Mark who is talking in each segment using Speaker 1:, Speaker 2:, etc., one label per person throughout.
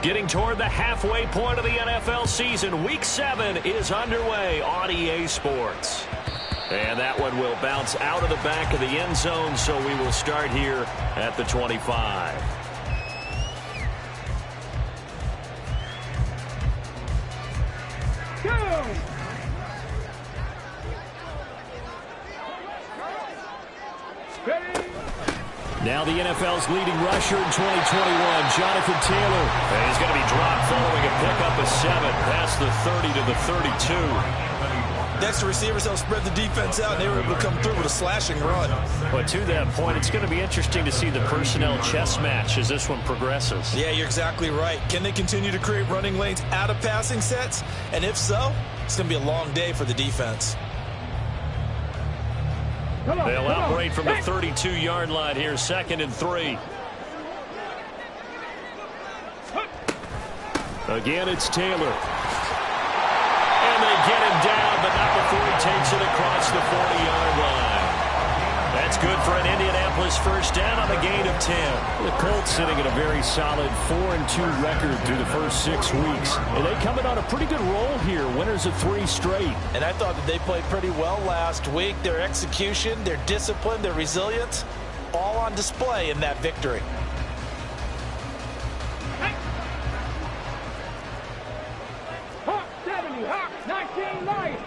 Speaker 1: Getting toward the halfway point of the NFL season. Week 7 is underway on EA Sports. And that one will bounce out of the back of the end zone, so we will start here at the 25.
Speaker 2: Go! Ready?
Speaker 1: Now the NFL's leading rusher in 2021, Jonathan Taylor. And he's going to be dropped following a pickup of 7 past the 30 to the 32.
Speaker 3: Next, the receivers help spread the defense out, and they were able to come through with a slashing run.
Speaker 1: But to that point, it's going to be interesting to see the personnel chess match as this one progresses.
Speaker 3: Yeah, you're exactly right. Can they continue to create running lanes out of passing sets? And if so, it's going to be a long day for the defense.
Speaker 1: They'll operate from the 32-yard line here, 2nd and 3. Again, it's Taylor. And they get him down, but not before he takes it across the 40-yard line. That's good for an Indianapolis first down on a gain of 10. The Colts sitting at a very solid 4-2 record through the first 6 weeks. And they coming on a pretty good roll here, winners of 3 straight.
Speaker 3: And I thought that they played pretty well last week. Their execution, their discipline, their resilience, all on display in that victory.
Speaker 2: Hawk 70, Hawk 19 light.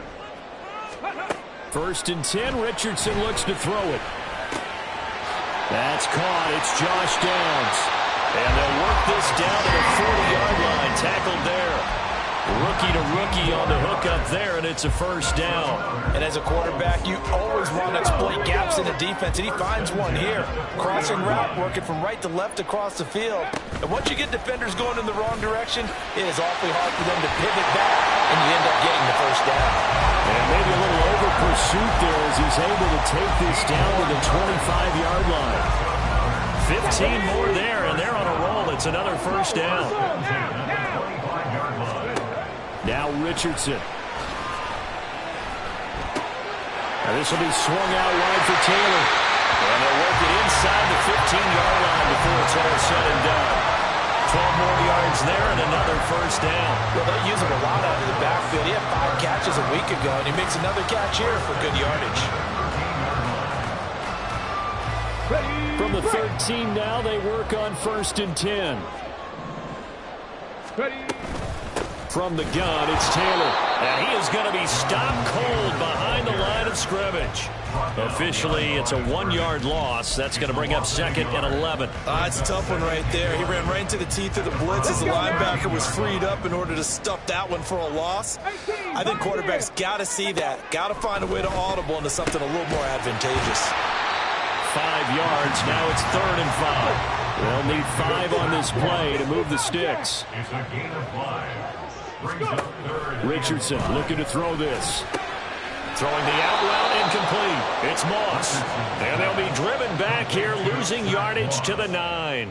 Speaker 1: 1st and 10, Richardson looks to throw it. That's caught. It's Josh Downs. And they'll work this down to the 40-yard line. Tackled there. Rookie to rookie on the hook up there, and it's a first down.
Speaker 3: And as a quarterback, you always want to exploit gaps in the defense, and he finds one here. Crossing route, working from right to left across the field. And once you get defenders going in the wrong direction, it is awfully hard for them to pivot back, and you end up getting the first down.
Speaker 1: And maybe a little over pursuit there as he's able to take this down to the 25-yard line. 15 more there, and they're on a roll. It's another first down. Now Richardson. Now this will be swung out wide for Taylor. And they'll work it inside the 15-yard line before it's all said and done. 12 more yards there and another first down.
Speaker 3: Well, they use him a lot out of the backfield. He had 5 catches a week ago, and he makes another catch here for good yardage.
Speaker 1: From the 13 now, they work on 1st and 10.
Speaker 2: Ready?
Speaker 1: From the gun, it's Taylor. And he is going to be stopped cold behind the line of scrimmage. Officially, it's a 1-yard loss. That's going to bring up 2nd and 11.
Speaker 3: It's a tough one right there. He ran right into the teeth of the blitz as the linebacker was freed up in order to stuff that one for a loss. I think quarterbacks got to see that. Got to find a way to audible into something a little more advantageous.
Speaker 1: 5 yards. Now it's 3rd and 5. They'll need 5 on this play to move the sticks.
Speaker 4: It's a gain of 5.
Speaker 1: Richardson looking to throw this. Throwing the out route incomplete. It's Moss. And they'll be driven back here, losing yardage to the 9.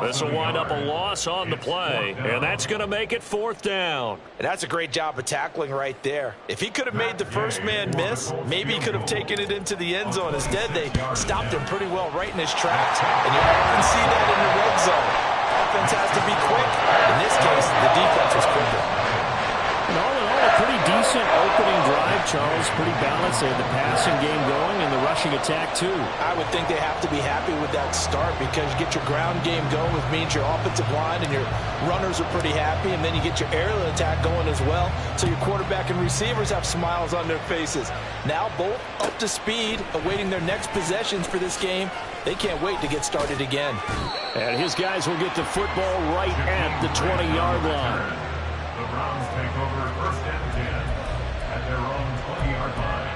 Speaker 1: This will wind up a loss on the play, and that's going to make it 4th down.
Speaker 3: And that's a great job of tackling right there. If he could have made the first man miss, maybe he could have taken it into the end zone. Instead, they stopped him pretty well right in his tracks, and you often see that in the red zone. Offense has to be quick. In this case, the defense was quicker.
Speaker 1: And all in all, a pretty decent opening drive, Charles. Pretty balanced. They had the passing game going and the rushing attack, too.
Speaker 3: I would think they have to be happy with that start because you get your ground game going, which means your offensive line and your runners are pretty happy, and then you get your aerial attack going as well, so your quarterback and receivers have smiles on their faces. Now both up to speed, awaiting their next possessions for this game. They can't wait to get started again.
Speaker 1: And his guys will get the football right at the 20-yard line.
Speaker 4: The Browns take over 1st and 10 at their own 20-yard line.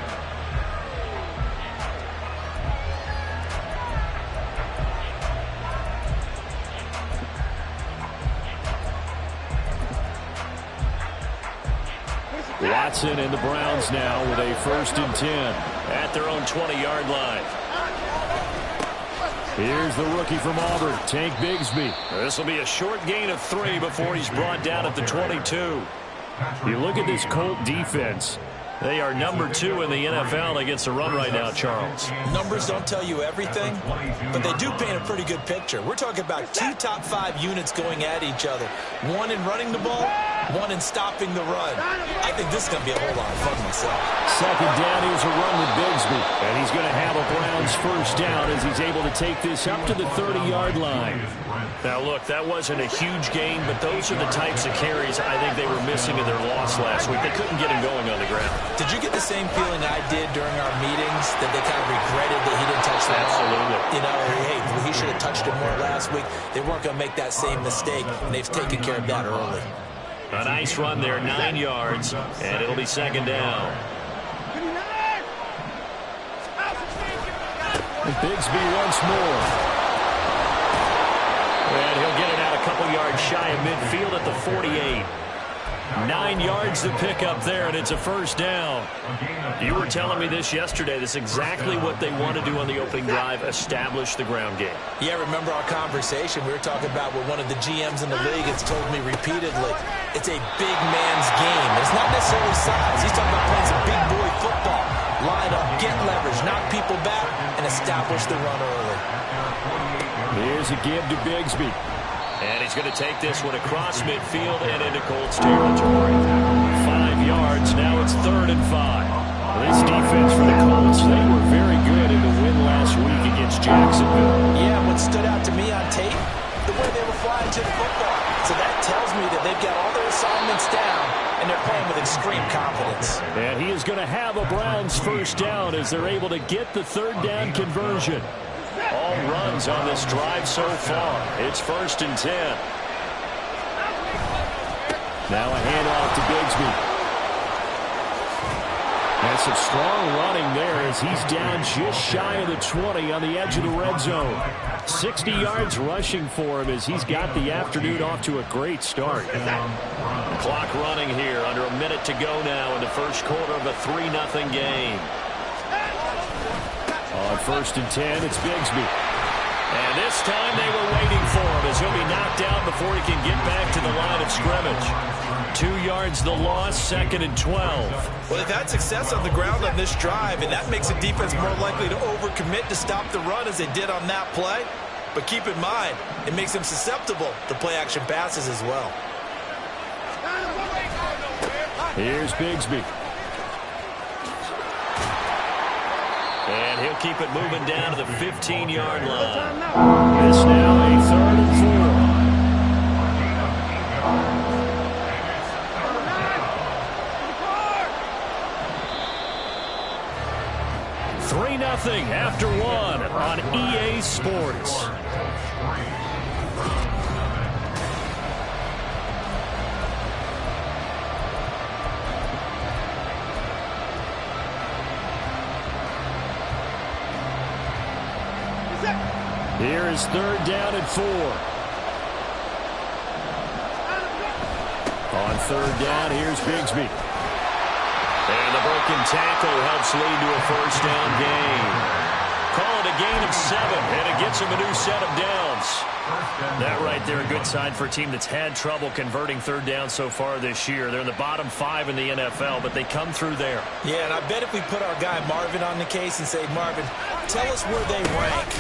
Speaker 1: Watson and the Browns now with a 1st and 10 at their own 20-yard line. Here's the rookie from Auburn, Tank Bigsby. This will be a short gain of 3 before he's brought down at the 22. You look at this Colt defense. They are number 2 in the NFL against the run right now, Charles.
Speaker 3: Numbers don't tell you everything, but they do paint a pretty good picture. We're talking about 2 top 5 units going at each other. One in running the ball, one in stopping the run. I think this is going to be a whole lot of fun myself.
Speaker 1: Second down, here's a run with Bigsby. And he's going to have a Browns first down as he's able to take this up to the 30-yard line. Now, look, that wasn't a huge gain, but those are the types of carries I think they were missing in their loss last week. They couldn't get him going on the ground.
Speaker 3: Did you get the same feeling I did during our meetings, that they kind of regretted that he didn't touch the ball?
Speaker 1: Absolutely.
Speaker 3: You know, hey, he should have touched it more last week. They weren't going to make that same mistake, and they've taken care of that early.
Speaker 1: A nice run there, 9 yards, and it'll be second down. Bigsby once more. And he'll get it out a couple yards shy of midfield at the 48. 9 yards to pick up there, and it's a first down. You were telling me this yesterday. This is exactly what they want to do on the opening drive, establish the ground game.
Speaker 3: Yeah, remember our conversation? We were talking about what one of the GMs in the league has told me repeatedly. It's a big man's game. It's not necessarily size. He's talking about playing some big boy football. Line up, get leverage, knock people back, and establish the run early.
Speaker 1: Here's a give to Bigsby. And he's going to take this one across midfield and into Colts territory. 5 yards. Now it's 3rd and 5. This defense for the Colts, they were very good in the win last week against Jacksonville.
Speaker 3: Yeah, what stood out to me on tape, the way they were flying to the football. So that tells me that they've got all their assignments down, and they're playing with extreme confidence.
Speaker 1: And he is going to have a Browns first down as they're able to get the 3rd down conversion. All runs on this drive so far. It's 1st and 10. Now a handoff to Bigsby. And some strong running there as he's down just shy of the 20 on the edge of the red zone. 60 yards rushing for him as he's got the afternoon off to a great start. Clock running here, under a minute to go now in the first quarter of a 3-0 game. On 1st and 10, it's Bigsby. And this time they were waiting for him as he'll be knocked out before he can get back to the line of scrimmage. 2 yards the loss, 2nd and 12.
Speaker 3: Well, they've had success on the ground on this drive, and that makes the defense more likely to overcommit to stop the run as they did on that play. But keep in mind, it makes them susceptible to play-action passes as well.
Speaker 1: Here's Bigsby. And he'll keep it moving down to the 15-yard line. This now a 3rd and 4. 3-0 after 1 on EA Sports. Here is 3rd down and 4. On 3rd down, here's Bigsby. And the broken tackle helps lead to a first down gain. Call it a gain of 7, and it gets him a new set of downs. That right there, a good sign for a team that's had trouble converting 3rd down so far this year. They're in the bottom 5 in the NFL, but they come through there.
Speaker 3: Yeah, and I bet if we put our guy Marvin on the case and say, Marvin, tell us where they rank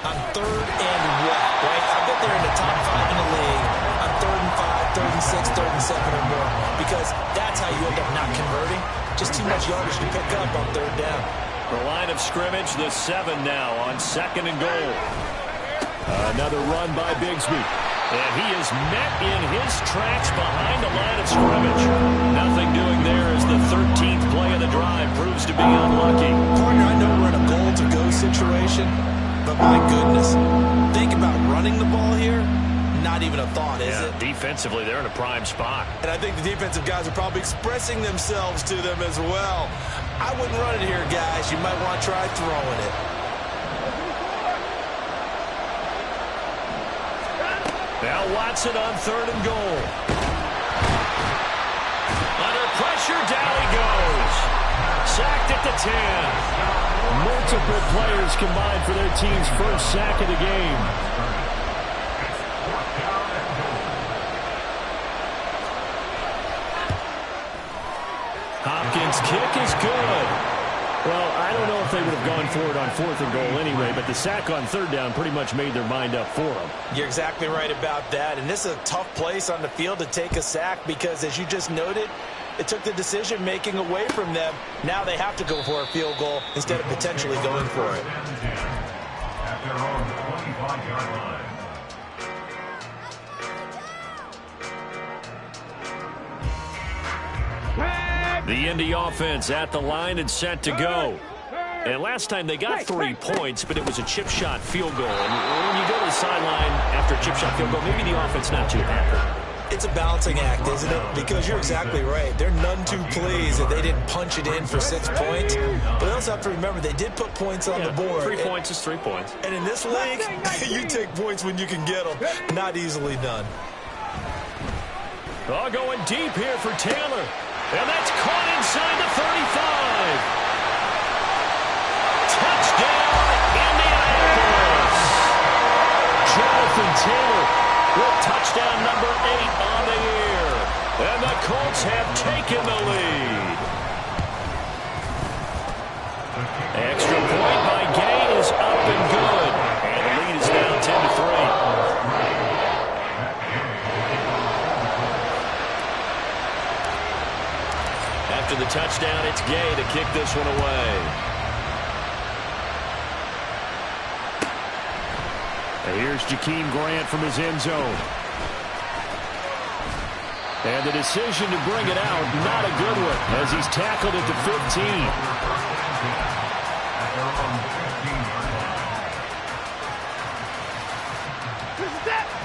Speaker 3: on 3rd and what, right? I bet they're in the top 5 in the league on 3rd and 5, 3rd and 6, 3rd and 7 or more, because that's how you end up not converting. Just too much yardage to pick up on 3rd down.
Speaker 1: The line of scrimmage, the 7 now on 2nd and goal. Another run by Bigsby. And he is met in his tracks behind the line of scrimmage. Nothing doing there as the 13th play of the drive proves to be unlucky.
Speaker 3: Partner, I know we're in a goal-to-go situation, but my goodness, think about running the ball here. Not even a thought, is it?
Speaker 1: Defensively, they're in a prime spot.
Speaker 3: And I think the defensive guys are probably expressing themselves to them as well. I wouldn't run it here, guys. You might want to try throwing it.
Speaker 1: Now Watson on 3rd and goal. Under pressure, down he goes. Sacked at the 10. Multiple players combined for their team's first sack of the game. Hopkins Hopkins' kick is good. Well, I don't know if they would have gone for it on 4th and goal anyway, but the sack on 3rd down pretty much made their mind up for them.
Speaker 3: You're exactly right about that, and this is a tough place on the field to take a sack because, as you just noted, it took the decision-making away from them. Now they have to go for a field goal instead of potentially going for it.
Speaker 4: At their own 25-yard line.
Speaker 1: The Indy offense at the line and set to go. And last time they got 3 points, but it was a chip shot field goal. And when you go to the sideline after a chip shot field goal, maybe the offense not too happy.
Speaker 3: It's a balancing act, isn't it? Because you're exactly right. They're none too pleased that they didn't punch it in for 6 points. But they also have to remember they did put points on the board.
Speaker 1: 3 points is 3 points.
Speaker 3: And in this league, you take points when you can get them. Not easily done.
Speaker 1: Oh, going deep here for Taylor. And that's caught inside the 35. Touchdown, Indianapolis. Jonathan Taylor with touchdown number 8 on the year. And the Colts have taken the lead. Extra point by Gay is up and good. And the lead is now 10-3. After the touchdown, it's Gay to kick this one away. And here's Jakeem Grant from his end zone. And the decision to bring it out, not a good one, as he's tackled at the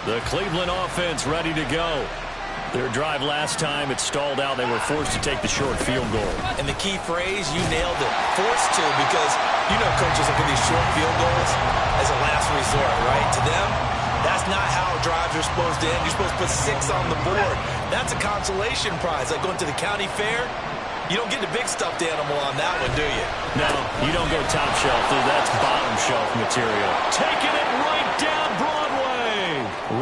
Speaker 1: 15. The Cleveland offense ready to go. Their drive last time, it stalled out. They were forced to take the short field goal.
Speaker 3: And the key phrase, you nailed it. Forced to, because you know coaches look at these short field goals as a last resort, right? To them, that's not how drives are supposed to end. You're supposed to put 6 on the board. That's a consolation prize. Like going to the county fair, you don't get the big stuffed animal on that one, do you?
Speaker 1: No, you don't go top shelf. That's bottom shelf material. Taking it right down Broadway.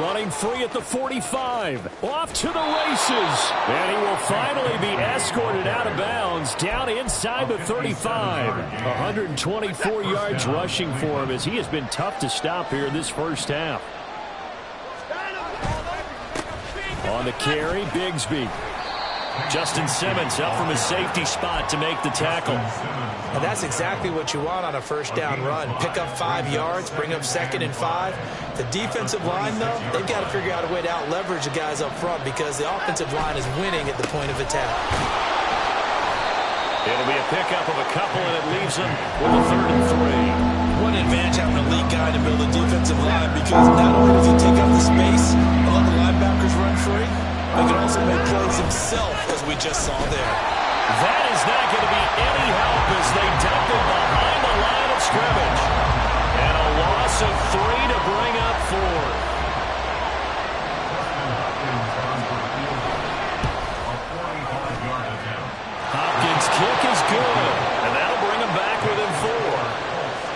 Speaker 1: Running free at the 45. Off to the races. And he will finally be escorted out of bounds down inside the 35. 124 yards rushing for him as he has been tough to stop here in this first half. On the carry, Bigsby. Justin Simmons up from his safety spot to make the tackle.
Speaker 3: And that's exactly what you want on a first down run. Pick up 5 yards, bring up 2nd and 5. The defensive line, though, they've got to figure out a way to out-leverage the guys up front because the offensive line is winning at the point of attack.
Speaker 1: It'll be a pickup of a couple, and it leaves them with a 3rd and 3.
Speaker 3: What an advantage having an elite guy to build a defensive line because not only does he take up the space and let the linebackers run free, but he can also make plays himself, as we just saw there.
Speaker 1: That is not going to be any help as they dump it behind the line of scrimmage. And a loss of 3 to bring up 4. Hopkins' kick is good, and that'll bring him back within 4.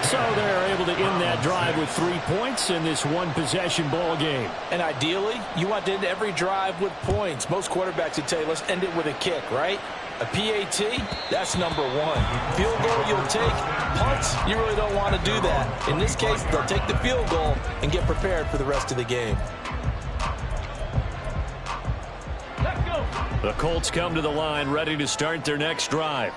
Speaker 1: So they're able to end that drive with 3 points in this one-possession ball game.
Speaker 3: And ideally, you want to end every drive with points. Most quarterbacks would tell you, let's end it with a kick, right? A PAT, that's number 1. Field goal you'll take. Punts, you really don't want to do that. In this case, they'll take the field goal and get prepared for the rest of the game.
Speaker 1: The Colts come to the line ready to start their next drive.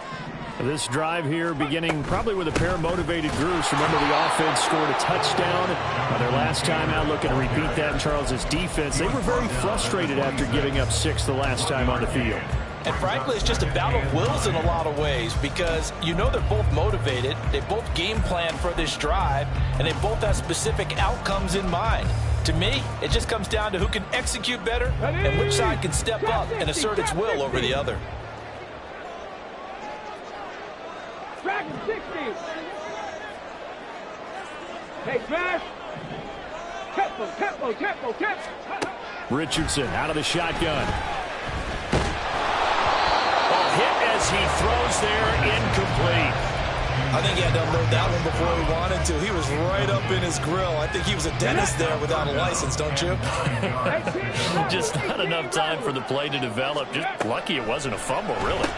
Speaker 1: This drive here beginning probably with a pair of motivated groups. Remember, the offense scored a touchdown on their last time out. Looking to repeat that in Charles's defense. They were very frustrated after giving up 6 the last time on the field.
Speaker 3: And frankly, it's just a battle of wills in a lot of ways because you know they're both motivated. They both game plan for this drive, and they both have specific outcomes in mind. To me, it just comes down to who can execute better and which side can step up and assert its will over the other.
Speaker 2: Dragon 60. Hey, smash. Tempo.
Speaker 1: Richardson out of the shotgun. Hit as he throws there, incomplete.
Speaker 3: I think he had to unload that one before he wanted to. He was right up in his grill. I think he was a dentist there without a license, don't you?
Speaker 1: Just not enough time for the play to develop. Just lucky it wasn't a fumble, really.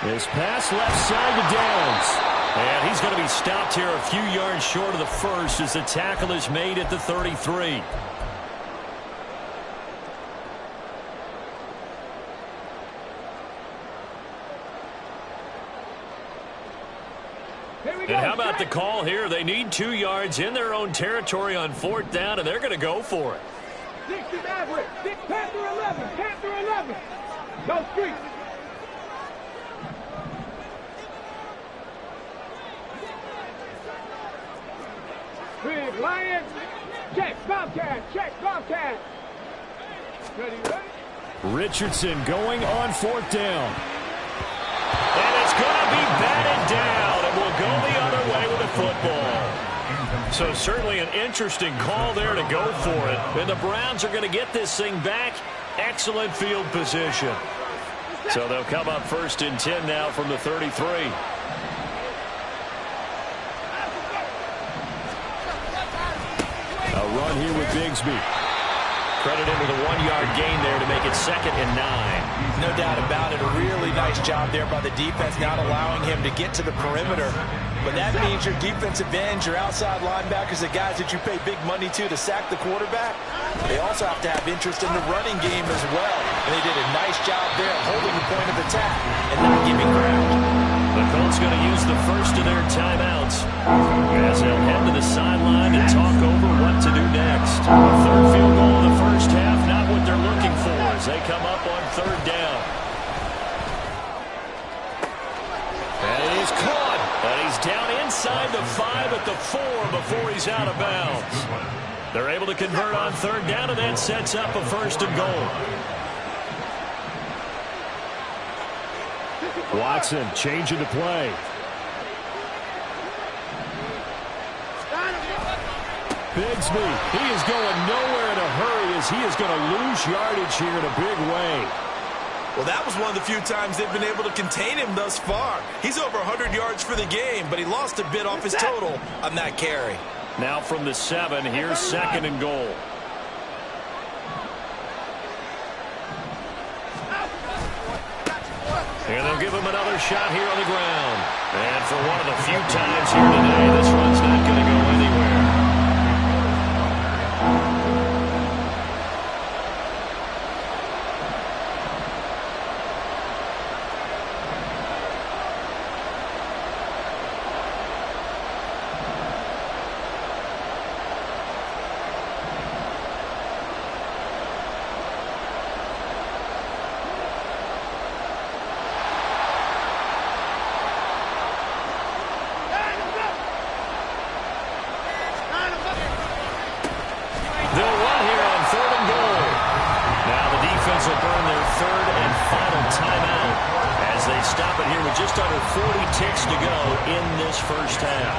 Speaker 1: His pass left side to Downs. And he's going to be stopped here a few yards short of the first as the tackle is made at the 33. And how about the call here? They need 2 yards in their own territory on 4th down, and they're going to go for it.
Speaker 2: 60 Maverick. Panther 11. Panther 11. No street. Big Lion. Check. Bobcat. Check. Bobcat. Ready.
Speaker 1: Richardson going on 4th down. And it's going to be batted down, and will go the other way with the football. So certainly an interesting call there to go for it. And the Browns are going to get this thing back. Excellent field position. So they'll come up 1st and 10 now from the 33. A run here with Bigsby. Credited with a 1-yard gain there to make it 2nd and 9.
Speaker 3: No doubt about it. A really nice job there by the defense, not allowing him to get to the perimeter. But that means your defensive ends, your outside linebackers, the guys that you pay big money to sack the quarterback, they also have to have interest in the running game as well. And they did a nice job there holding the point of attack and not giving ground.
Speaker 1: The Colts going to use the first of their timeouts as they'll head to the sideline and talk over what to do next. A 3rd field goal in the first half, not what they're looking for as they come up on 3rd down. And it is caught. And he's down inside the 5 at the 4 before he's out of bounds. They're able to convert on 3rd down, and that sets up a 1st and goal. Watson changing to play. Bigsby, he is going nowhere in a hurry as he is going to lose yardage here in a big way.
Speaker 3: Well, that was one of the few times they've been able to contain him thus far. He's over 100 yards for the game, but he lost a bit off his total on that carry.
Speaker 1: Now from the 7, here's 2nd and goal. And they'll give him another shot here on the ground. And for one of the few times here today, this one's not going to go anywhere. Just under 40 ticks to go in this first half.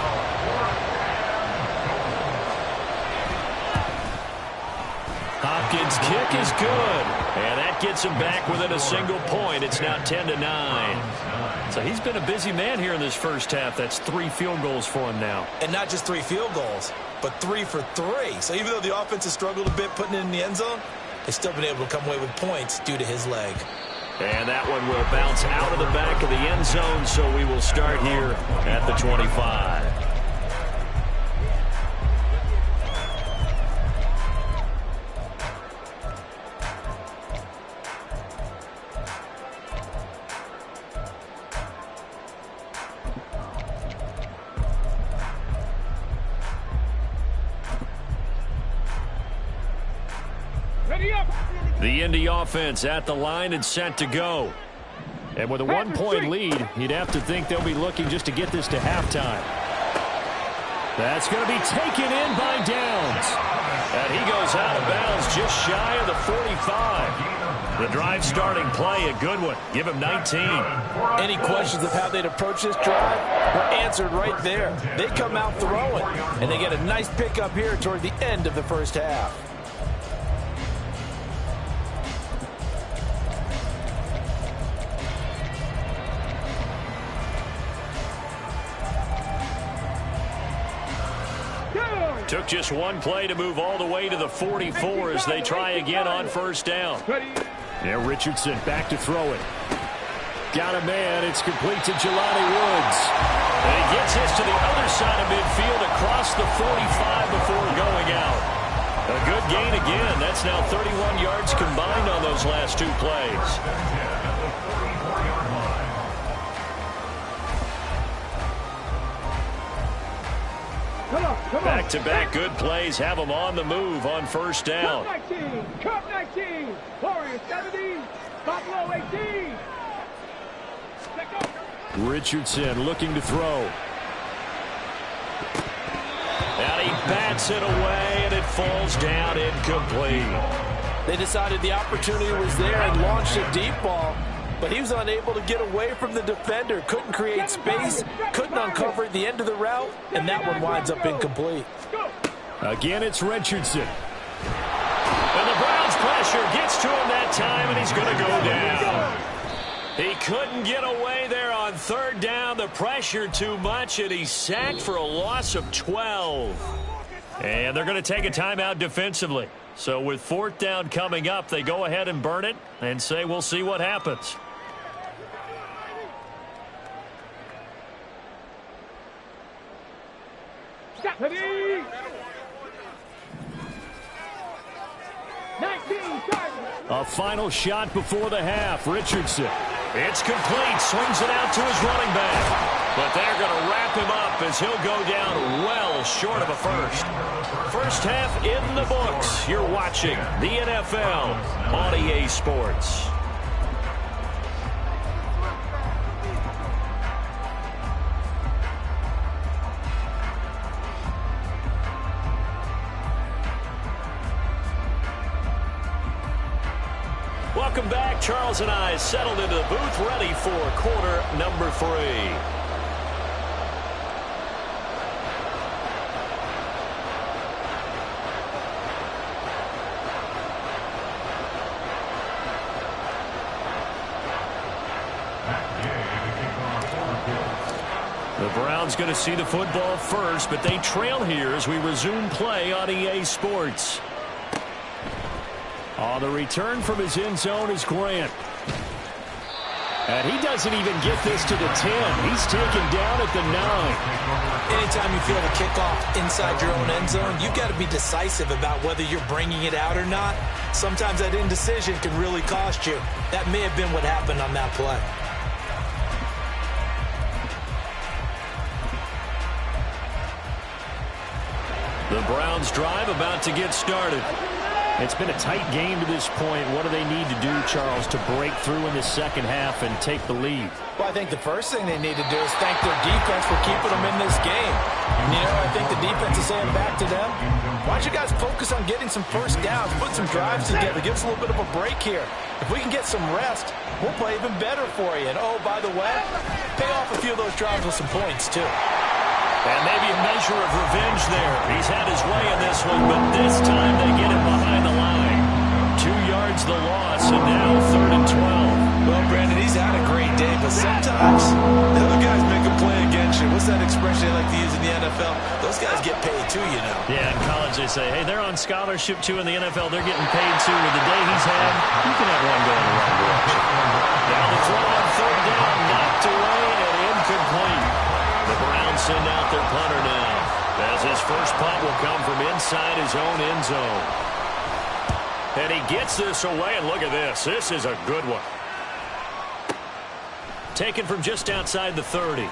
Speaker 1: Hopkins' kick is good. And that gets him back within a single point. It's now 10-9. So he's been a busy man here in this first half. That's 3 field goals for him now.
Speaker 3: And not just 3 field goals, but 3 for 3. So even though the offense has struggled a bit putting it in the end zone, they've still been able to come away with points due to his leg.
Speaker 1: And that one will bounce out of the back of the end zone, so we will start here at the 25. The Indy offense at the line and set to go. And with a 1-point lead, you'd have to think they'll be looking just to get this to halftime. That's going to be taken in by Downs. And he goes out of bounds just shy of the 45. The drive starting play, a good one. Give him 19.
Speaker 3: Any questions of how they'd approach this drive were answered right there. They come out throwing, and they get a nice pickup here toward the end of the first half.
Speaker 1: Took just one play to move all the way to the 44 as they try again on first down. Now Richardson back to throw it. Got a man. It's complete to Jelani Woods. And he gets this to the other side of midfield across the 45 before going out. A good gain again. That's now 31 yards combined on those last two plays. Back-to-back good plays have them on the move on first down.
Speaker 2: Cup 19, Warriors 17, Buffalo 18.
Speaker 1: Richardson looking to throw. And he bats it away, and it falls down incomplete.
Speaker 3: They decided the opportunity was there and launched a deep ball, but he was unable to get away from the defender. Couldn't create space, couldn't uncover the end of the route, and that one winds up incomplete.
Speaker 1: Again, it's Richardson. And the Browns pressure gets to him that time, and he's going to go down. He couldn't get away there on third down. The pressure too much, and he's sacked for a loss of 12. And they're going to take a timeout defensively. So with fourth down coming up, they go ahead and burn it and say we'll see what happens. A final shot before the half. Richardson. It's complete. Swings it out to his running back. But they're going to wrap him up as he'll go down well short of a first. First half in the books. You're watching the NFL on EA Sports. Welcome back. Charles and I settled into the booth, ready for quarter number 3. The Browns going to see the football first, but they trail here as we resume play on EA Sports. On the return from his end zone is Grant. And he doesn't even get this to the 10. He's taken down at the 9.
Speaker 3: Anytime you feel the kickoff inside your own end zone, you've got to be decisive about whether you're bringing it out or not. Sometimes that indecision can really cost you. That may have been what happened on that play.
Speaker 1: The Browns drive about to get started. It's been a tight game to this point. What do they need to do, Charles, to break through in the second half and take the lead?
Speaker 3: Well, I think the first thing they need to do is thank their defense for keeping them in this game. You know, I think the defense is saying back to them, why don't you guys focus on getting some first downs, put some drives together, give us a little bit of a break here. If we can get some rest, we'll play even better for you. And, oh, by the way, pay off a few of those drives with some points, too.
Speaker 1: And maybe a measure of revenge there. He's had his way in this one, but this time they get him behind the line. 2 yards the loss, and now 3rd and 12.
Speaker 3: Well, Brandon, he's had a great day, but sometimes the other guys make a play against you. What's that expression they like to use in the NFL? Those guys get paid too, you know.
Speaker 1: Yeah, in college they say, hey, they're on scholarship too. In the NFL, they're getting paid too. With the day he's had, you can have one going the wrong direction. Now the throw on 3rd down, knocked away and incomplete. The Browns send out their punter now, as his first punt will come from inside his own end zone. And he gets this away, and look at this. This is a good one. Taken from just outside the 30.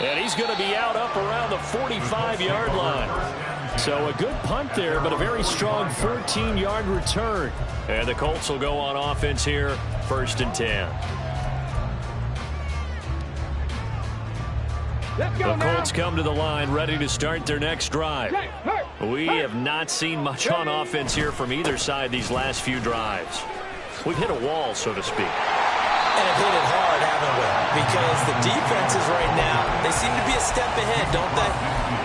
Speaker 1: And he's going to be out up around the 45-yard line. So a good punt there, but a very strong 14-yard return. And the Colts will go on offense here, 1st and 10. The Colts come to the line ready to start their next drive. We have not seen much on offense here from either side these last few drives. We've hit a wall, so to speak.
Speaker 3: And have hit it hard, haven't we? Because the defenses right now, they seem to be a step ahead, don't they?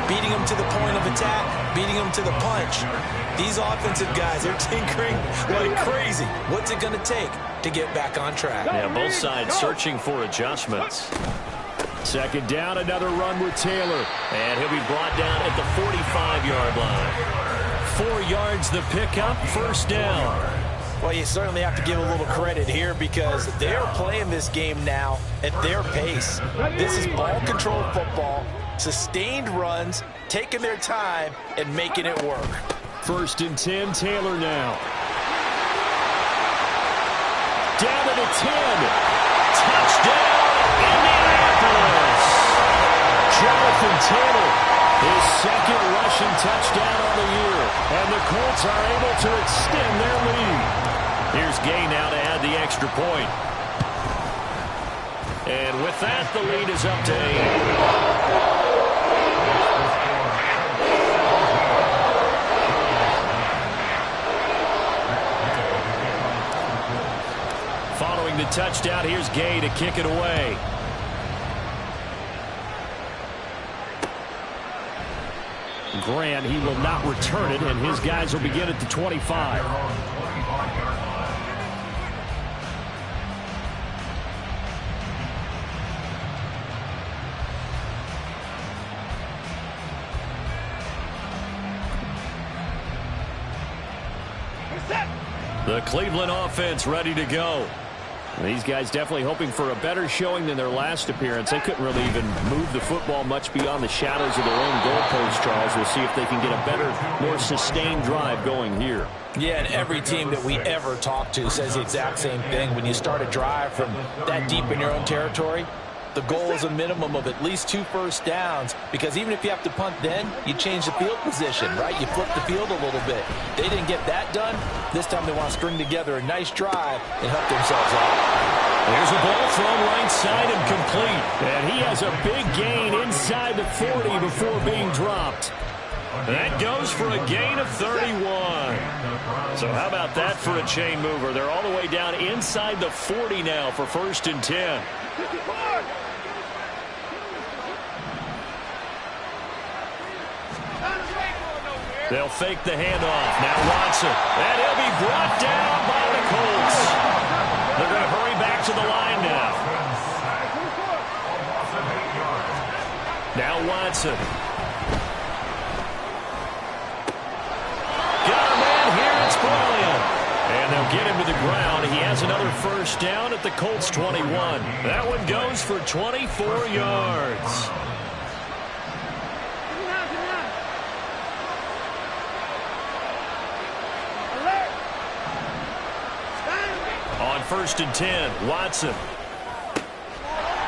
Speaker 3: Beating them to the point of attack, beating them to the punch. These offensive guys, they're tinkering like crazy. What's it going to take to get back on track?
Speaker 1: Yeah, both sides searching for adjustments. 2nd down, another run with Taylor. And he'll be brought down at the 45-yard line. 4 yards the pickup, 1st down.
Speaker 3: Well, you certainly have to give a little credit here because they're playing this game now at their pace. This is ball-controlled football, sustained runs, taking their time, and making it work.
Speaker 1: 1st and 10, Taylor now. Down to the 10. Touchdown, Indianapolis. Jonathan Taylor, his 2nd rushing touchdown on the year. And the Colts are able to extend their lead. Here's Gay now to add the extra point. And with that, the lead is up to 8. Following the touchdown, here's Gay to kick it away. Grant, he will not return it, and his guys will begin at the 25. The Cleveland offense ready to go. These guys definitely hoping for a better showing than their last appearance. They couldn't really even move the football much beyond the shadows of their own goalpost, Charles. We'll see if they can get a better, more sustained drive going here.
Speaker 3: Yeah, and every team that we ever talk to says the exact same thing. When you start a drive from that deep in your own territory, the goal is a minimum of at least 2 first downs, because even if you have to punt then, you change the field position, right? You flip the field a little bit. They didn't get that done. This time they want to string together a nice drive and help themselves out.
Speaker 1: There's a ball thrown right side and complete. And he has a big gain inside the 40 before being dropped. That goes for a gain of 31. So how about that for a chain mover? They're all the way down inside the 40 now for 1st and 10. They'll fake the handoff. Now Watson. And he'll be brought down by the Colts. They're going to hurry back to the line now. Now Watson. Got a man here. It's Bryant. And they'll get him to the ground. He has another first down at the Colts 21. That one goes for 24 yards. On 1st and 10, Watson. All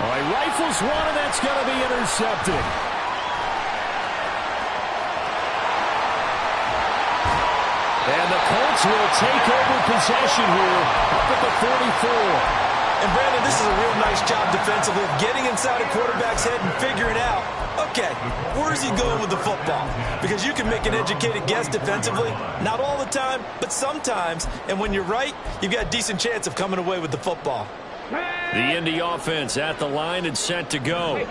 Speaker 1: right, rifles one, and that's going to be intercepted. And the Colts will take over possession here up at the 44.
Speaker 3: And, Brandon, this is a real nice job defensively of getting inside a quarterback's head and figuring out, okay, where's he going with the football? Because you can make an educated guess defensively, not all the time, but sometimes. And when you're right, you've got a decent chance of coming away with the football.
Speaker 1: The Indy offense at the line and set to go.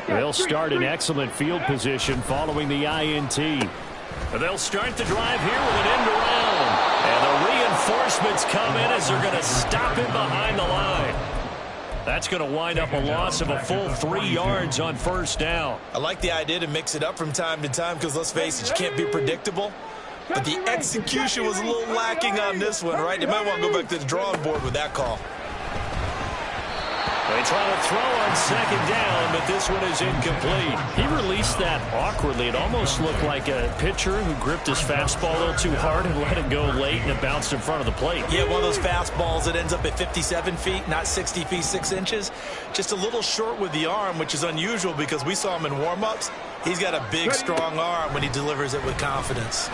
Speaker 1: They'll start in excellent field position following the INT. They'll start the drive here with an end around. And the reinforcements come in as they're going to stop him behind the line. That's going to wind up a loss of a full 3 yards on 1st down.
Speaker 3: I like the idea to mix it up from time to time because, let's face it, you can't be predictable. But the execution was a little lacking on this one, right? They might want to go back to the drawing board with that call.
Speaker 1: They try to throw on 2nd down, but this one is incomplete. He released that awkwardly. It almost looked like a pitcher who gripped his fastball a little too hard and let it go late, and it bounced in front of the plate.
Speaker 3: Yeah, one of those fastballs that ends up at 57 feet, not 60 feet, 6 inches. Just a little short with the arm, which is unusual because we saw him in warm-ups. He's got a big, strong arm when he delivers it with confidence.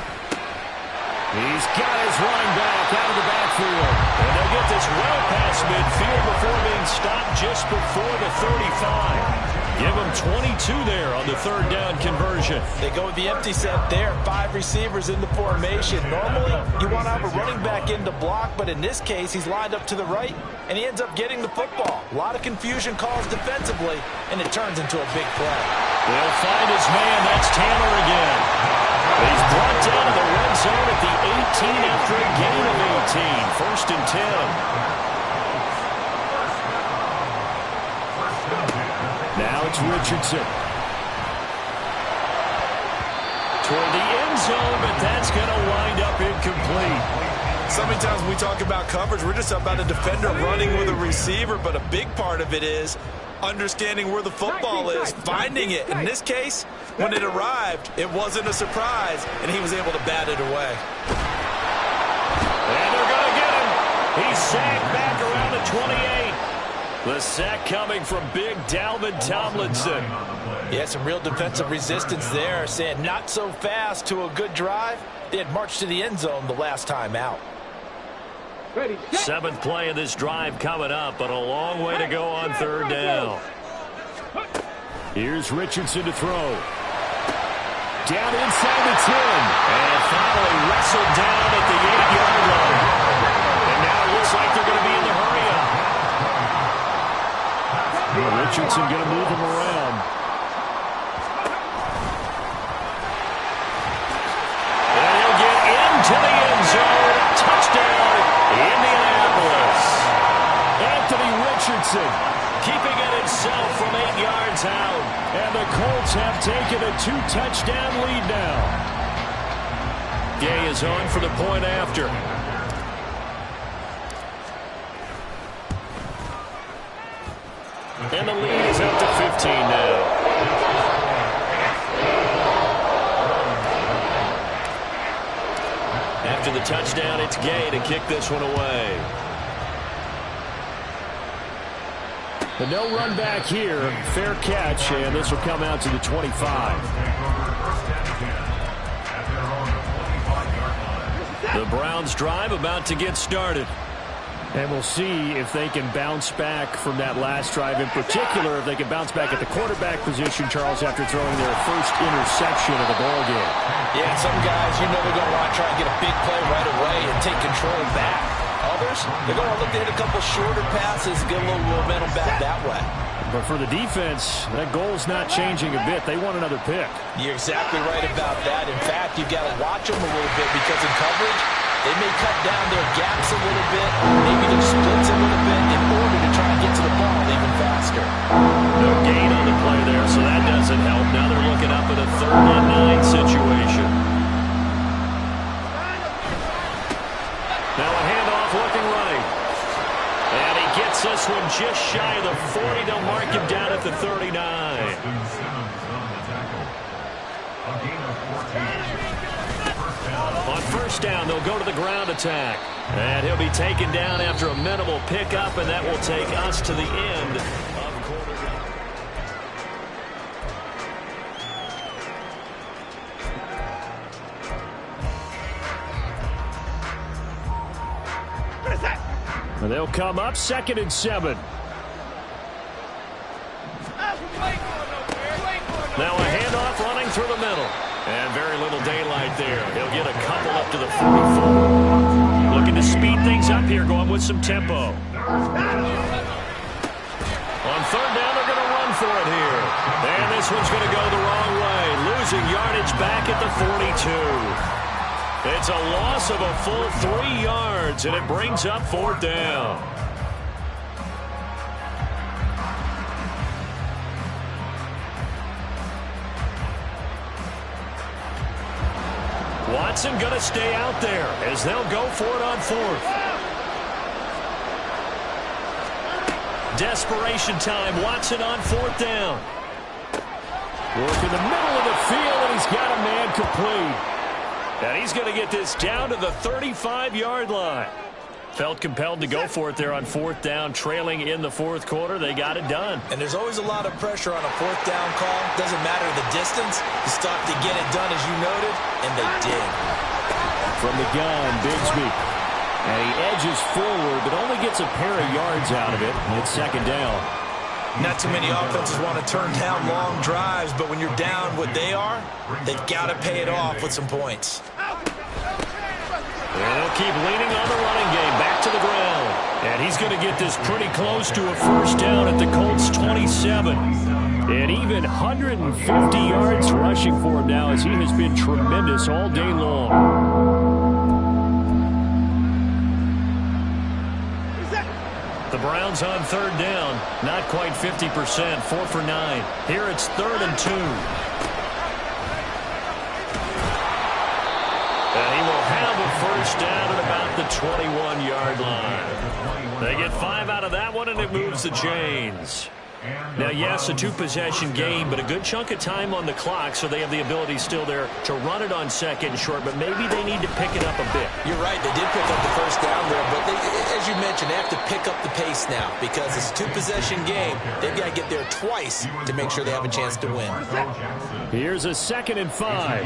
Speaker 1: He's got his line back out of the backfield. And they'll get this well past midfield before being stopped just before the 35. Give him 22 there on the 3rd down conversion.
Speaker 3: They go with the empty set there. 5 receivers in the formation. Normally, you want to have a running back in to block, but in this case, he's lined up to the right, and he ends up getting the football. A lot of confusion calls defensively, and it turns into a big play.
Speaker 1: They'll find his man. That's Taylor again. He's brought down to the red zone at the 18 after a gain of 18. 1st and 10. Now it's Richardson. Toward the end zone, but that's going to wind up incomplete.
Speaker 3: So many times when we talk about coverage, we're just about a defender running with a receiver, but a big part of it is understanding where the football is, finding it. In this case, when it arrived, it wasn't a surprise, and he was able to bat it away.
Speaker 1: And they're going to get him. He's sacked back around the 28. The sack coming from big Dalvin Tomlinson.
Speaker 3: Yeah, some real defensive resistance there, saying not so fast to a good drive. They had marched to the end zone the last time out.
Speaker 2: Ready, set.
Speaker 1: Seventh play of this drive coming up, but a long way to go on third down. Here's Richardson to throw. Down inside the 10. And finally wrestled down at the 8-yard line. And now it looks like they're going to be in the hurry-up. Richardson going to move him around. And he'll get into the end zone. Touchdown, Indianapolis. Anthony Richardson keeping it himself from 8 yards out. And the Colts have taken a 2-touchdown lead now. Gay is on for the point after. And the lead is up to 15 now. After the touchdown, it's Gay to kick this one away. The no run back here. Fair catch, and this will come out to the 25. The Browns drive about to get started. And we'll see if they can bounce back from that last drive. In particular, if they can bounce back at the quarterback position, Charles, after throwing their first interception of the ballgame.
Speaker 3: Yeah, some guys, you know they're going to want to try and get a big play right away and take control back. Others, they're going to look to hit a couple shorter passes, get a little momentum back that way.
Speaker 1: But for the defense, that goal's not changing a bit. They want another pick.
Speaker 3: You're exactly right about that. In fact, you've got to watch them a little bit because in coverage, they may cut down their gaps a little bit, maybe their splits a little bit in order to try and get to the ball even faster.
Speaker 1: No gain on the play there, so that doesn't help. Now they're looking up at a 3rd and 9 situation. Now a handoff looking right. And he gets this one just shy of the 40. They'll mark him down at the 39. On first down, they'll go to the ground attack. And he'll be taken down after a minimal pickup, and that will take us to the end of quarter. And they'll come up 2nd and 7. Now a handoff running through the middle. And very little daylight there. He'll get a couple up to the 44. Looking to speed things up here, going with some tempo. On 3rd down, they're going to run for it here. And this one's going to go the wrong way. Losing yardage back at the 42. It's a loss of a full 3 yards, and it brings up 4th down. Watson going to stay out there as they'll go for it on 4th. Desperation time. Watson on 4th down. Work in the middle of the field, and he's got a man complete. And he's going to get this down to the 35-yard line. Felt compelled to go for it there on 4th down, trailing in the 4th quarter. They got it done.
Speaker 3: And there's always a lot of pressure on a 4th down call. Doesn't matter the distance. You stop to get it done, as you noted, and they did.
Speaker 1: From the gun, Bigsby. And he edges forward, but only gets a pair of yards out of it. And it's 2nd down.
Speaker 3: Not too many offenses want to turn down long drives, but when you're down what they are, they've got to pay it off with some points.
Speaker 1: And they'll keep leaning on the running game. Back to the ground. And he's going to get this pretty close to a 1st down at the Colts 27. And even 150 yards rushing for him now, as he has been tremendous all day long. The Browns on 3rd down. Not quite 50%. 4 for 9. Here it's 3rd and 2. And he will have a 1st down at about the 21-yard line. They get 5 out of that one, and it moves the chains. Now, yes, a two-possession game, but a good chunk of time on the clock, so they have the ability still there to run it on second and short, but maybe they need to pick it up a bit.
Speaker 3: You're right. They did pick up the first down there, but as you mentioned, they have to pick up the pace now because it's a two-possession game. They've got to get there twice to make sure they have a chance to win.
Speaker 1: Here's a 2nd and 5.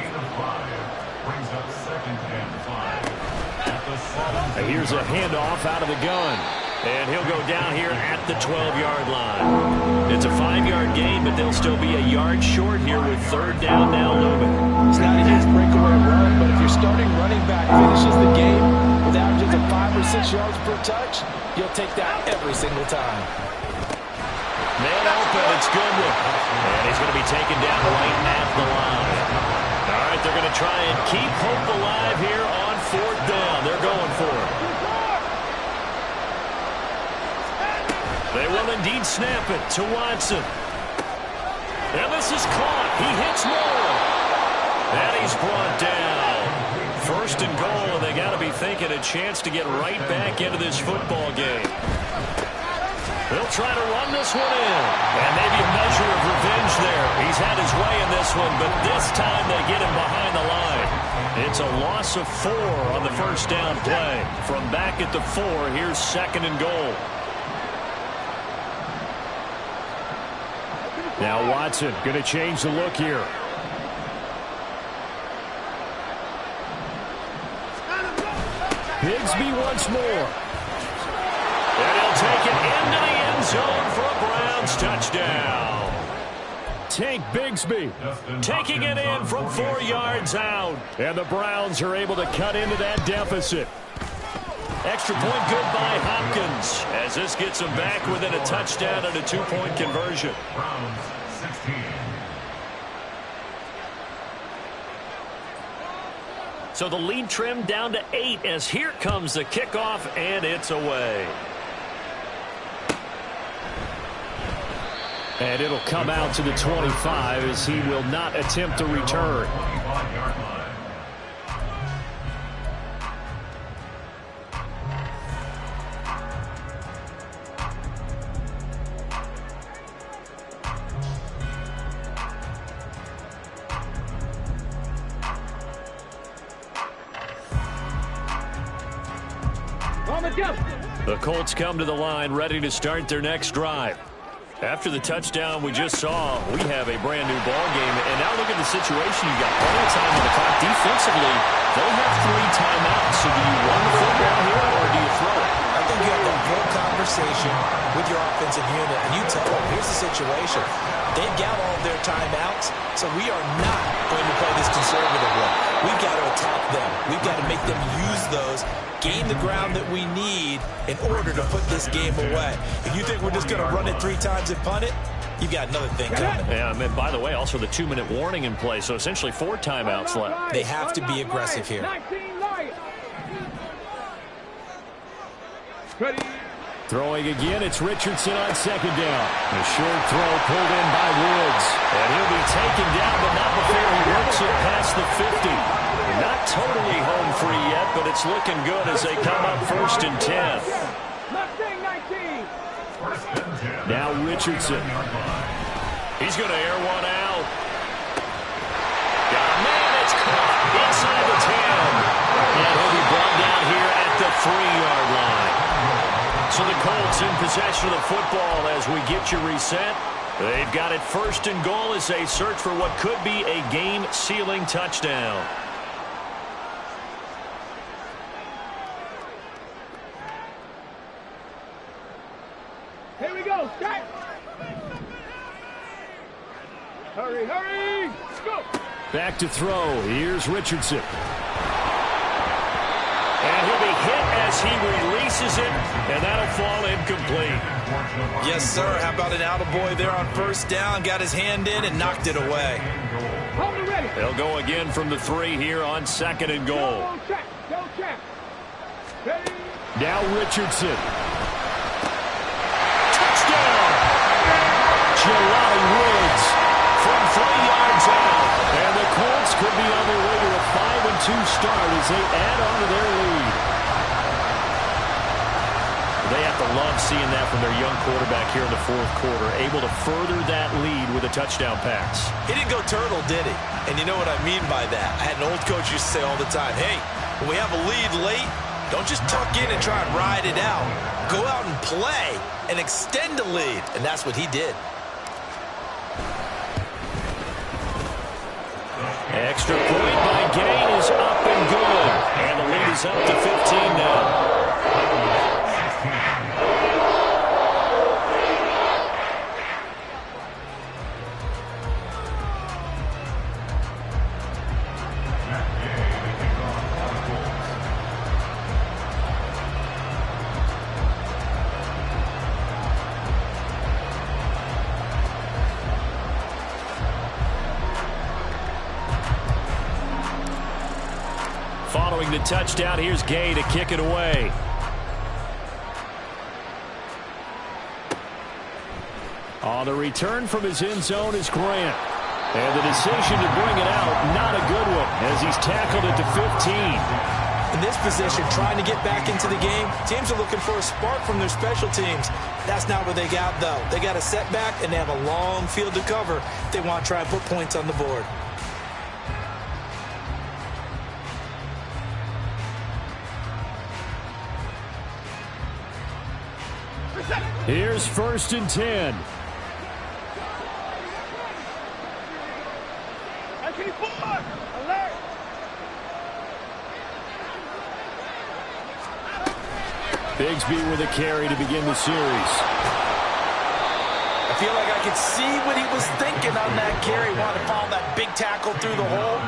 Speaker 1: Here's a handoff out of the gun. And he'll go down here at the 12-yard line. It's a 5-yard gain, but they'll still be a yard short here with 3rd down now looming.
Speaker 3: It's not a huge breakaway run, but if your starting running back finishes the game with averages of 5 or 6 yards per touch, you'll take that every single time.
Speaker 1: Man open, it's Goodwin. And he's going to be taken down right at the line. All right, they're going to try and keep hope alive here on 4th down. They're going for it. They will indeed snap it to Watson. And this is caught. He hits Moore. And he's brought down. 1st and goal, and they got to be thinking a chance to get right back into this football game. They'll try to run this one in. And maybe a measure of revenge there. He's had his way in this one, but this time they get him behind the line. It's a loss of 4 on the 1st down play. From back at the 4, here's 2nd and goal. Now Watson going to change the look here. Bigsby once more. And he'll take it into the end zone for a Browns touchdown. Tank Bigsby taking it in from 4 yards out. And the Browns are able to cut into that deficit. Extra point good by Hopkins as this gets them back within a touchdown and a 2-point conversion.
Speaker 4: Browns 16.
Speaker 1: So the lead trimmed down to 8 as here comes the kickoff, and it's away. And it'll come out to the 25 as he will not attempt a return.
Speaker 4: 25-yard line.
Speaker 1: The Colts come to the line ready to start their next drive. After the touchdown we just saw, we have a brand new ball game. And now look at the situation. You got plenty of time on the clock. Defensively, they have 3 timeouts. So do you run the football here or do you throw it?
Speaker 3: I think you have a full conversation with your offensive unit, and you tell them, here's the situation. They've got all of their timeouts, so we are not going to play this conservatively. We've got to attack them. We've got to make them use those, gain the ground that we need in order to put this game away. If you think we're just going to run it 3 times and punt it, you've got another thing coming.
Speaker 1: Yeah, and by the way, also the 2-minute warning in play, so essentially 4 timeouts left.
Speaker 3: They have to be aggressive here.
Speaker 1: Throwing again, it's Richardson on 2nd down. A short throw pulled in by Woods. And he'll be taken down, but not before he works it past the 50. Not totally home free yet, but it's looking good as they come up 1st and 10. Now Richardson. He's going to air one out. Oh, man, it's caught inside the 10. And he'll be brought down here at the 3-yard line. So the Colts in possession of the football as we get you reset. They've got it 1st and goal as they search for what could be a game-sealing touchdown.
Speaker 2: Here we go, Scott. Hurry, hurry. Let's go.
Speaker 1: Back to throw. Here's Richardson. And he'll be hit as he releases it, and that'll fall incomplete.
Speaker 3: Yes, sir. How about an attaboy there on 1st down? Got his hand in and knocked it away.
Speaker 1: They'll go again from the 3 here on 2nd and goal. Now Richardson. Touchdown! Jelani Woods from 3 yards out. And the Colts could be on their way to a 5-2 start as they add on to their lead. They have to love seeing that from their young quarterback here in the fourth quarter, able to further that lead with a touchdown pass.
Speaker 3: He didn't go turtle, did he? And you know what I mean by that. I had an old coach used to say all the time, hey, when we have a lead late, don't just tuck in and try and ride it out. Go out and play and extend the lead. And that's what he did.
Speaker 1: Extra point by Gain is up and good. And the lead is up to 15 now. Following the touchdown, here's Gay to kick it away. On the return from his end zone is Grant. And the decision to bring it out, not a good one, as he's tackled it to 15.
Speaker 3: In this position, trying to get back into the game, teams are looking for a spark from their special teams. That's not what they got, though. They got a setback, and they have a long field to cover if they want to try and put points on the board.
Speaker 1: Here's 1st and 10. Bigsby with a carry to begin the series.
Speaker 3: I feel like I could see what he was thinking on that carry. Wanted to follow that big tackle through the hole.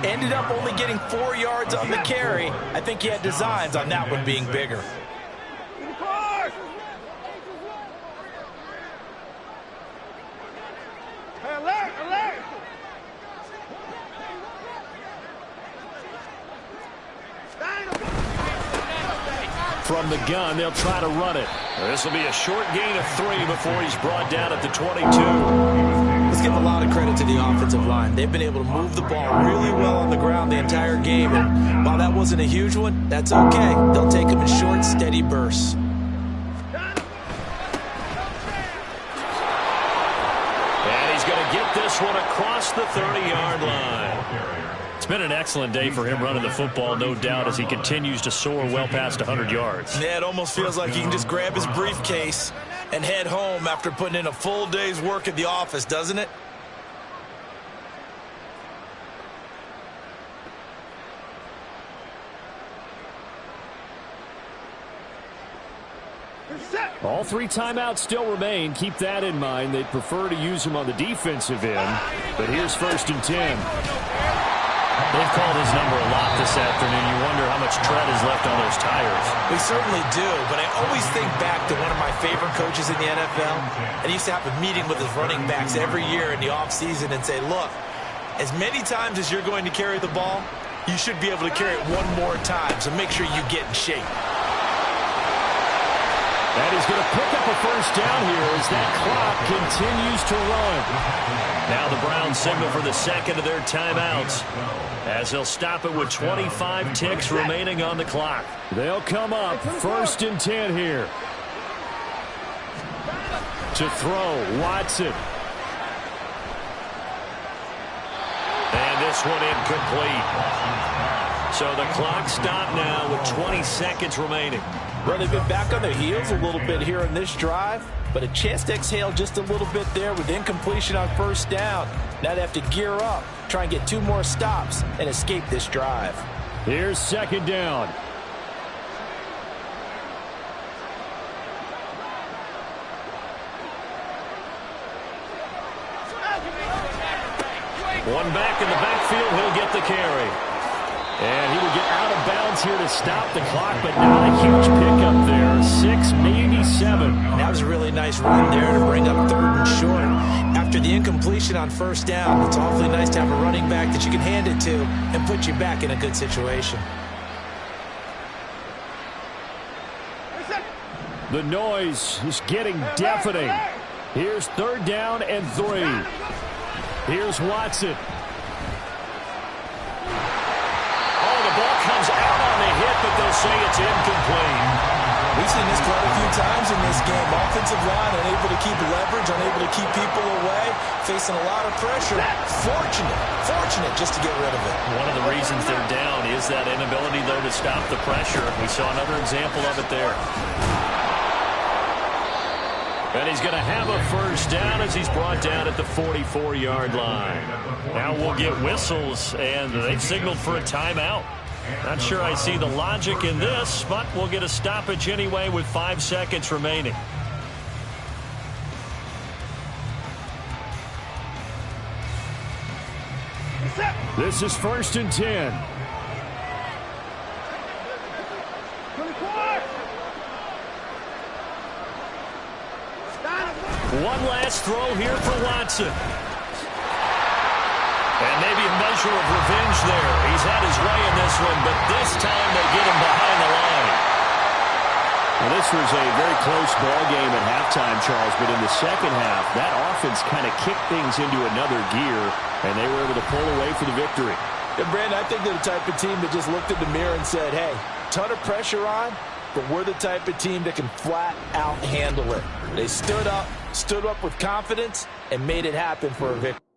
Speaker 3: Ended up only getting 4 yards on the carry. I think he had designs on that one being bigger.
Speaker 1: From the gun, they'll try to run it. This will be a short gain of 3 before he's brought down at the 22.
Speaker 3: Let's give a lot of credit to the offensive line. They've been able to move the ball really well on the ground the entire game. And while that wasn't a huge one, that's okay. They'll take them in short, steady bursts.
Speaker 1: And he's going to get this one across the 30-yard line. It's been an excellent day for him running the football, no doubt, as he continues to soar well past 100 yards.
Speaker 3: Yeah, it almost feels like he can just grab his briefcase and head home after putting in a full day's work at the office, doesn't it?
Speaker 1: All 3 timeouts still remain. Keep that in mind. They'd prefer to use him on the defensive end. But here's 1st and 10. They've called his number a lot this afternoon. You wonder how much tread is left on those tires.
Speaker 3: We certainly do, but I always think back to one of my favorite coaches in the NFL. And he used to have a meeting with his running backs every year in the offseason and say, look, as many times as you're going to carry the ball, you should be able to carry it one more time, so make sure you get in shape.
Speaker 1: And he's going to pick up a 1st down here as that clock continues to run. Now the Browns signal for the second of their timeouts, as they'll stop it with 25 ticks remaining on the clock. They'll come up 1st and 10 here. To throw, Watson. And this one incomplete. So the clock stopped now with 20 seconds remaining.
Speaker 3: Well, they've been back on their heels a little bit here in this drive, but a chance to exhale just a little bit there with incompletion on 1st down. Now they have to gear up, try and get 2 more stops, and escape this drive.
Speaker 1: Here's 2nd down. One back in the backfield, he'll get the carry. And he will get out of bounds here to stop the clock, but not a huge pickup there. 6, maybe 7.
Speaker 3: That was a really nice run there to bring up 3rd and short. After the incompletion on 1st down, it's awfully nice to have a running back that you can hand it to and put you back in a good situation.
Speaker 1: The noise is getting deafening. Here's 3rd down and 3. Here's Watson. Oh, the ball comes out on the hit, but they'll say it's incomplete.
Speaker 3: We've seen this quite a few times in this game. Offensive line unable to keep leverage, unable to keep people away, facing a lot of pressure. Fortunate just to get rid of it.
Speaker 1: One of the reasons they're down is that inability, though, to stop the pressure. We saw another example of it there. And he's going to have a first down as he's brought down at the 44-yard line. Now we'll get whistles, and they've signaled for a timeout. Not sure I see the logic in this, but we'll get a stoppage anyway with 5 seconds remaining. This is 1st and 10. One last throw here for Watson. And maybe a measure of revenge there. He's had his way in this one, but this time they get him behind the line.
Speaker 5: Well, this was a very close ball game at halftime, Charles, but in the second half, that offense kind of kicked things into another gear, and they were able to pull away for the victory.
Speaker 3: And Brandon, I think they're the type of team that just looked in the mirror and said, hey, ton of pressure on, but we're the type of team that can flat out handle it. They stood up with confidence and made it happen for a victory.